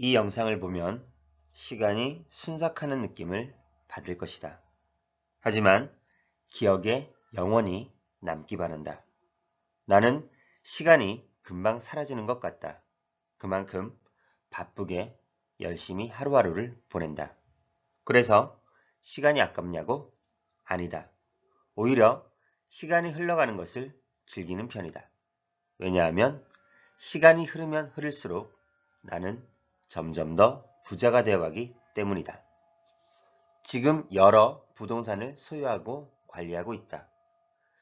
이 영상을 보면 시간이 순삭하는 느낌을 받을 것이다. 하지만 기억에 영원히 남기 바란다. 나는 시간이 금방 사라지는 것 같다. 그만큼 바쁘게 열심히 하루하루를 보낸다. 그래서 시간이 아깝냐고? 아니다. 오히려 시간이 흘러가는 것을 즐기는 편이다. 왜냐하면 시간이 흐르면 흐를수록 나는 점점 더 부자가 되어가기 때문이다. 지금 여러 부동산을 소유하고 관리하고 있다.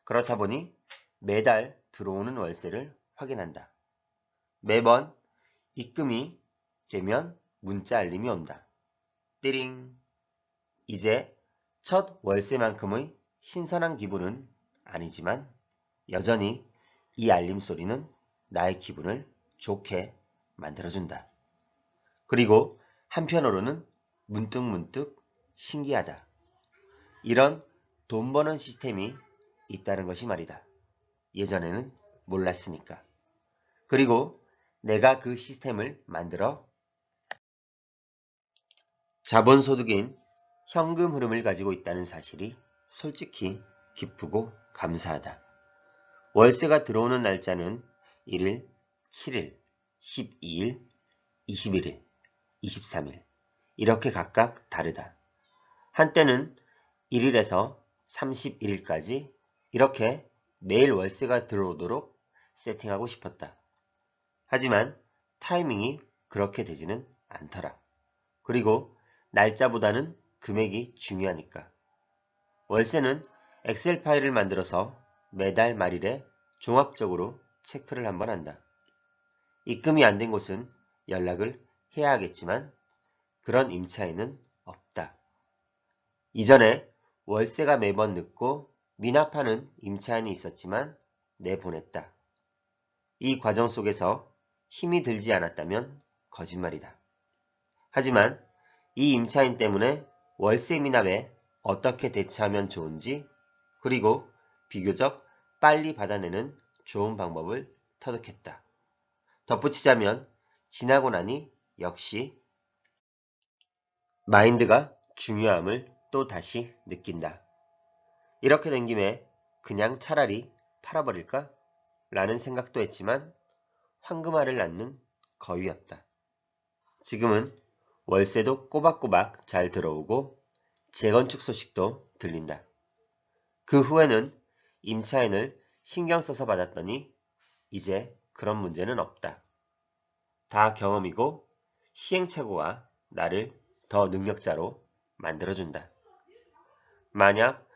그렇다 보니 매달 들어오는 월세를 확인한다. 매번 입금이 되면 문자 알림이 온다. 띠링. 이제 첫 월세만큼의 신선한 기분은 아니지만 여전히 이 알림 소리는 나의 기분을 좋게 만들어준다. 그리고 한편으로는 문득문득 신기하다. 이런 돈 버는 시스템이 있다는 것이 말이다. 예전에는 몰랐으니까. 그리고 내가 그 시스템을 만들어 자본소득인 현금 흐름을 가지고 있다는 사실이 솔직히 기쁘고 감사하다. 월세가 들어오는 날짜는 1일, 7일, 12일, 21일, 23일 이렇게 각각 다르다. 한때는 1일에서 31일까지 이렇게 매일 월세가 들어오도록 세팅하고 싶었다. 하지만 타이밍이 그렇게 되지는 않더라. 그리고 날짜보다는 금액이 중요하니까. 월세는 엑셀 파일을 만들어서 매달 말일에 종합적으로 체크를 한번 한다. 입금이 안 된 곳은 연락을 해야 하겠지만 그런 임차인은 없다. 이전에 월세가 매번 늦고 미납하는 임차인이 있었지만 내보냈다. 이 과정 속에서 힘이 들지 않았다면 거짓말이다. 하지만 이 임차인 때문에 월세 미납에 어떻게 대처하면 좋은지 그리고 비교적 빨리 받아내는 좋은 방법을 터득했다. 덧붙이자면 지나고 나니 역시 마인드가 중요함을 또 다시 느낀다. 이렇게 된 김에 그냥 차라리 팔아버릴까? 라는 생각도 했지만 황금알을 낳는 거위였다. 지금은 월세도 꼬박꼬박 잘 들어오고 재건축 소식도 들린다. 그 후에는 임차인을 신경 써서 받았더니 이제 그런 문제는 없다. 다 경험이고 시행착오가 나를 더 능력자로 만들어준다. 만약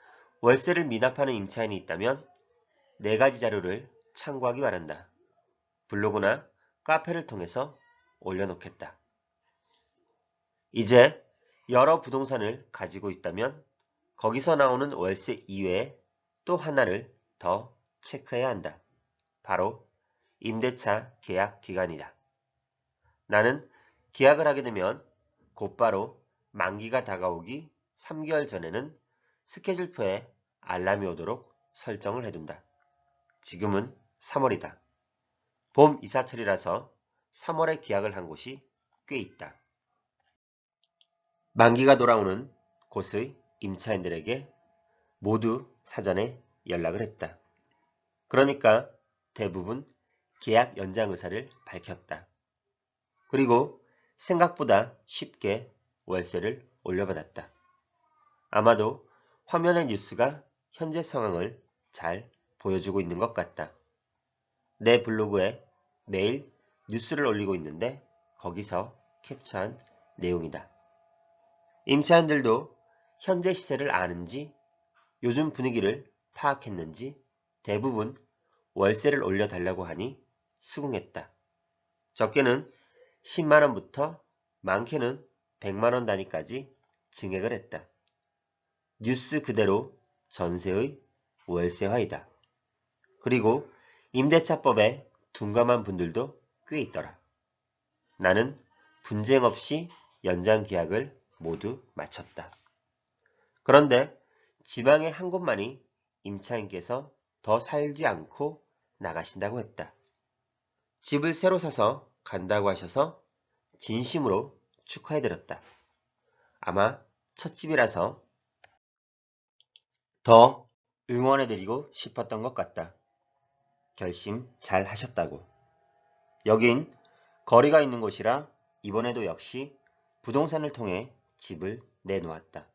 월세를 미납하는 임차인이 있다면 4가지 자료를 참고하기 바란다. 블로그나 카페를 통해서 올려놓겠다. 이제 여러 부동산을 가지고 있다면 거기서 나오는 월세 이외에 또 하나를 더 체크해야 한다. 바로 임대차 계약 기간이다. 나는 계약을 하게 되면 곧바로 만기가 다가오기 3개월 전에는 스케줄표에 알람이 오도록 설정을 해둔다. 지금은 3월이다. 봄 이사철이라서 3월에 계약을 한 곳이 꽤 있다. 만기가 돌아오는 곳의 임차인들에게 모두 사전에 연락을 했다. 그러니까 대부분 계약 연장 의사를 밝혔다. 그리고 생각보다 쉽게 월세를 올려받았다. 아마도 화면의 뉴스가 현재 상황을 잘 보여주고 있는 것 같다. 내 블로그에 매일 뉴스를 올리고 있는데 거기서 캡처한 내용이다. 임차인들도 현재 시세를 아는지 요즘 분위기를 파악했는지 대부분 월세를 올려달라고 하니 수긍했다. 적게는 10만원부터 많게는 100만원 단위까지 증액을 했다. 뉴스 그대로 전세의 월세화이다. 그리고 임대차법에 둔감한 분들도 꽤 있더라. 나는 분쟁 없이 연장 계약을 모두 마쳤다. 그런데 지방의 한 곳만이 임차인께서 더 살지 않고 나가신다고 했다. 집을 새로 사서 간다고 하셔서 진심으로 축하해드렸다. 아마 첫 집이라서 더 응원해드리고 싶었던 것 같다. 결심 잘 하셨다고. 여긴 거리가 있는 곳이라 이번에도 역시 부동산을 통해 집을 내놓았다.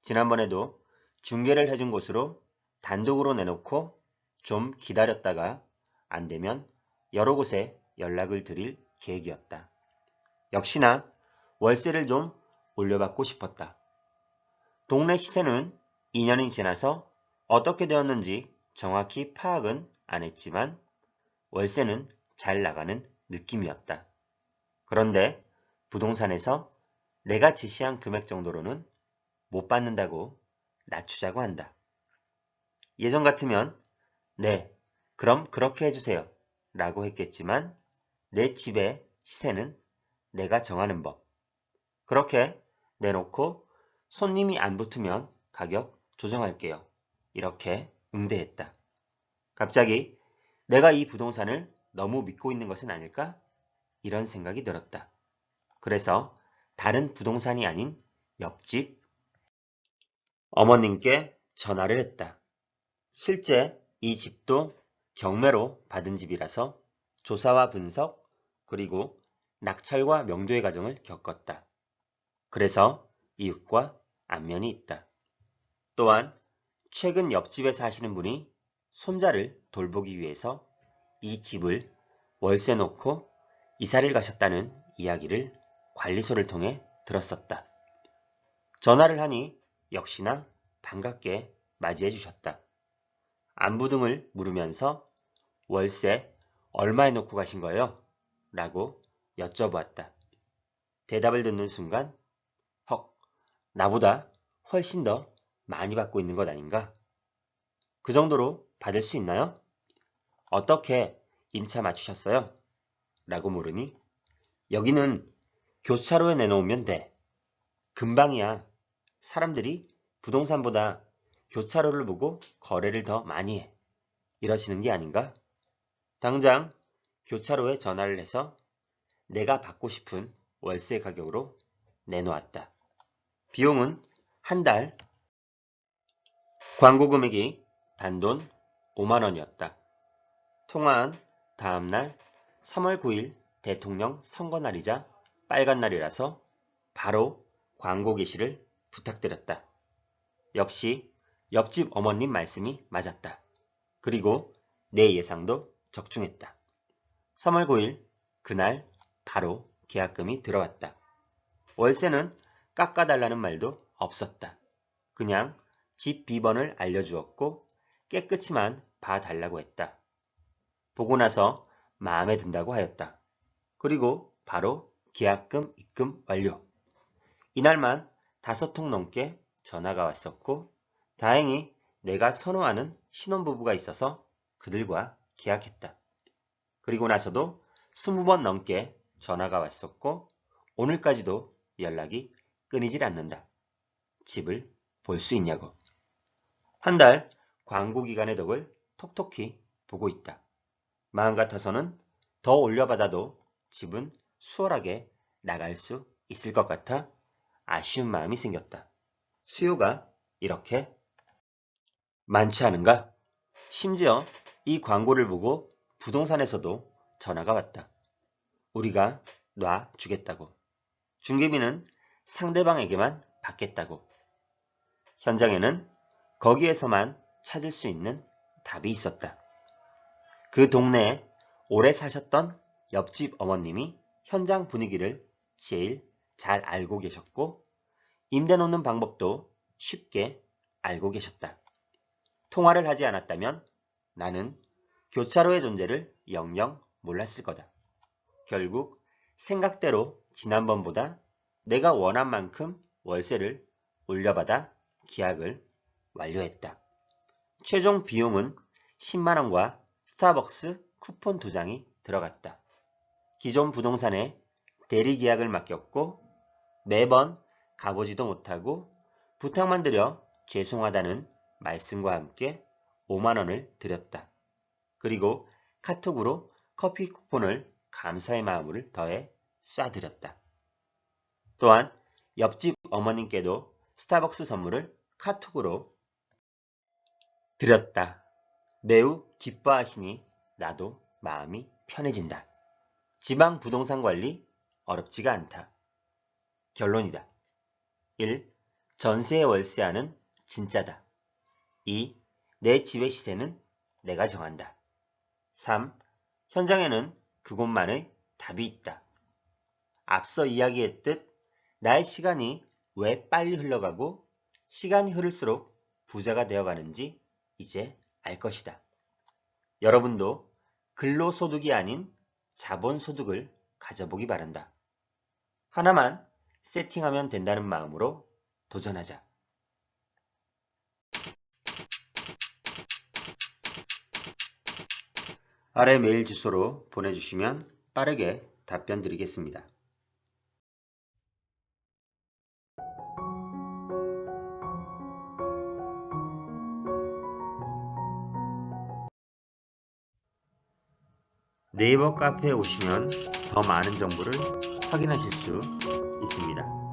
지난번에도 중개를 해준 곳으로 단독으로 내놓고 좀 기다렸다가 안 되면 여러 곳에 연락을 드릴 계획이었다. 역시나 월세를 좀 올려받고 싶었다. 동네 시세는 2년이 지나서 어떻게 되었는지 정확히 파악은 안 했지만 월세는 잘 나가는 느낌이었다. 그런데 부동산에서 내가 제시한 금액 정도로는 못 받는다고 낮추자고 한다. 예전 같으면 네, 그럼 그렇게 해주세요 라고 했겠지만 내 집의 시세는 내가 정하는 법. 그렇게 내놓고 손님이 안 붙으면 가격 조정할게요. 이렇게 응대했다. 갑자기 내가 이 부동산을 너무 믿고 있는 것은 아닐까? 이런 생각이 들었다. 그래서 다른 부동산이 아닌 옆집 어머님께 전화를 했다. 실제 이 집도 경매로 받은 집이라서 조사와 분석 그리고 낙찰과 명도의 과정을 겪었다. 그래서 이웃과 안면이 있다. 또한 최근 옆집에 사시는 분이 손자를 돌보기 위해서 이 집을 월세 놓고 이사를 가셨다는 이야기를 관리소를 통해 들었었다. 전화를 하니 역시나 반갑게 맞이해 주셨다. 안부 등을 물으면서 월세 얼마에 놓고 가신 거예요? 라고 여쭤보았다. 대답을 듣는 순간 헉, 나보다 훨씬 더 많이 받고 있는 것 아닌가? 그 정도로 받을 수 있나요? 어떻게 임차 맞추셨어요? 라고 물으니 여기는 교차로에 내놓으면 돼. 금방이야. 사람들이 부동산보다 교차로를 보고 거래를 더 많이 해. 이러시는 게 아닌가? 당장 교차로에 전화를 해서 내가 받고 싶은 월세 가격으로 내놓았다. 비용은 한 달 광고 금액이 단돈 5만 원이었다. 통화한 다음 날 3월 9일 대통령 선거 날이자 빨간 날이라서 바로 광고 게시를 부탁드렸다. 역시 옆집 어머님 말씀이 맞았다. 그리고 내 예상도 적중했다. 3월 9일 그날 바로 계약금이 들어왔다. 월세는 깎아달라는 말도 없었다. 그냥 집 비번을 알려주었고 깨끗이만 봐달라고 했다. 보고 나서 마음에 든다고 하였다. 그리고 바로 계약금 입금 완료. 이날만 5통 넘게 전화가 왔었고 다행히 내가 선호하는 신혼부부가 있어서 그들과 계약했다. 그리고 나서도 20번 넘게 전화가 왔었고 오늘까지도 연락이 끊이질 않는다. 집을 볼 수 있냐고. 한 달 광고 기간의 덕을 톡톡히 보고 있다. 마음 같아서는 더 올려받아도 집은 수월하게 나갈 수 있을 것 같아 아쉬운 마음이 생겼다. 수요가 이렇게 많지 않은가? 심지어 이 광고를 보고 부동산에서도 전화가 왔다. 우리가 놔주겠다고. 중개비는 상대방에게만 받겠다고. 현장에는 거기에서만 찾을 수 있는 답이 있었다. 그 동네에 오래 사셨던 옆집 어머님이 현장 분위기를 제일 잘 알고 계셨고 임대 놓는 방법도 쉽게 알고 계셨다. 통화를 하지 않았다면 나는 교차로의 존재를 영영 몰랐을 거다. 결국 생각대로 지난번보다 내가 원한 만큼 월세를 올려받아 계약을 완료했다. 최종 비용은 10만원과 스타벅스 쿠폰 2장이 들어갔다. 기존 부동산에 대리계약을 맡겼고 매번 가보지도 못하고 부탁만 드려 죄송하다는 말씀과 함께 5만원을 드렸다. 그리고 카톡으로 커피 쿠폰을 감사의 마음을 더해 쏴드렸다. 또한 옆집 어머님께도 스타벅스 선물을 카톡으로 드렸다. 매우 기뻐하시니 나도 마음이 편해진다. 지방 부동산 관리 어렵지가 않다. 결론이다. 1. 전세 월세하는 진짜다. 2. 내 집의 시세는 내가 정한다. 3. 현장에는 그곳만의 답이 있다. 앞서 이야기했듯 나의 시간이 왜 빨리 흘러가고 시간이 흐를수록 부자가 되어가는지 이제 알 것이다. 여러분도 근로소득이 아닌 자본소득을 가져보기 바란다. 하나만 세팅하면 된다는 마음으로 도전하자. 아래 메일 주소로 보내주시면 빠르게 답변 드리겠습니다. 네이버 카페에 오시면 더 많은 정보를 확인하실 수 있습니다.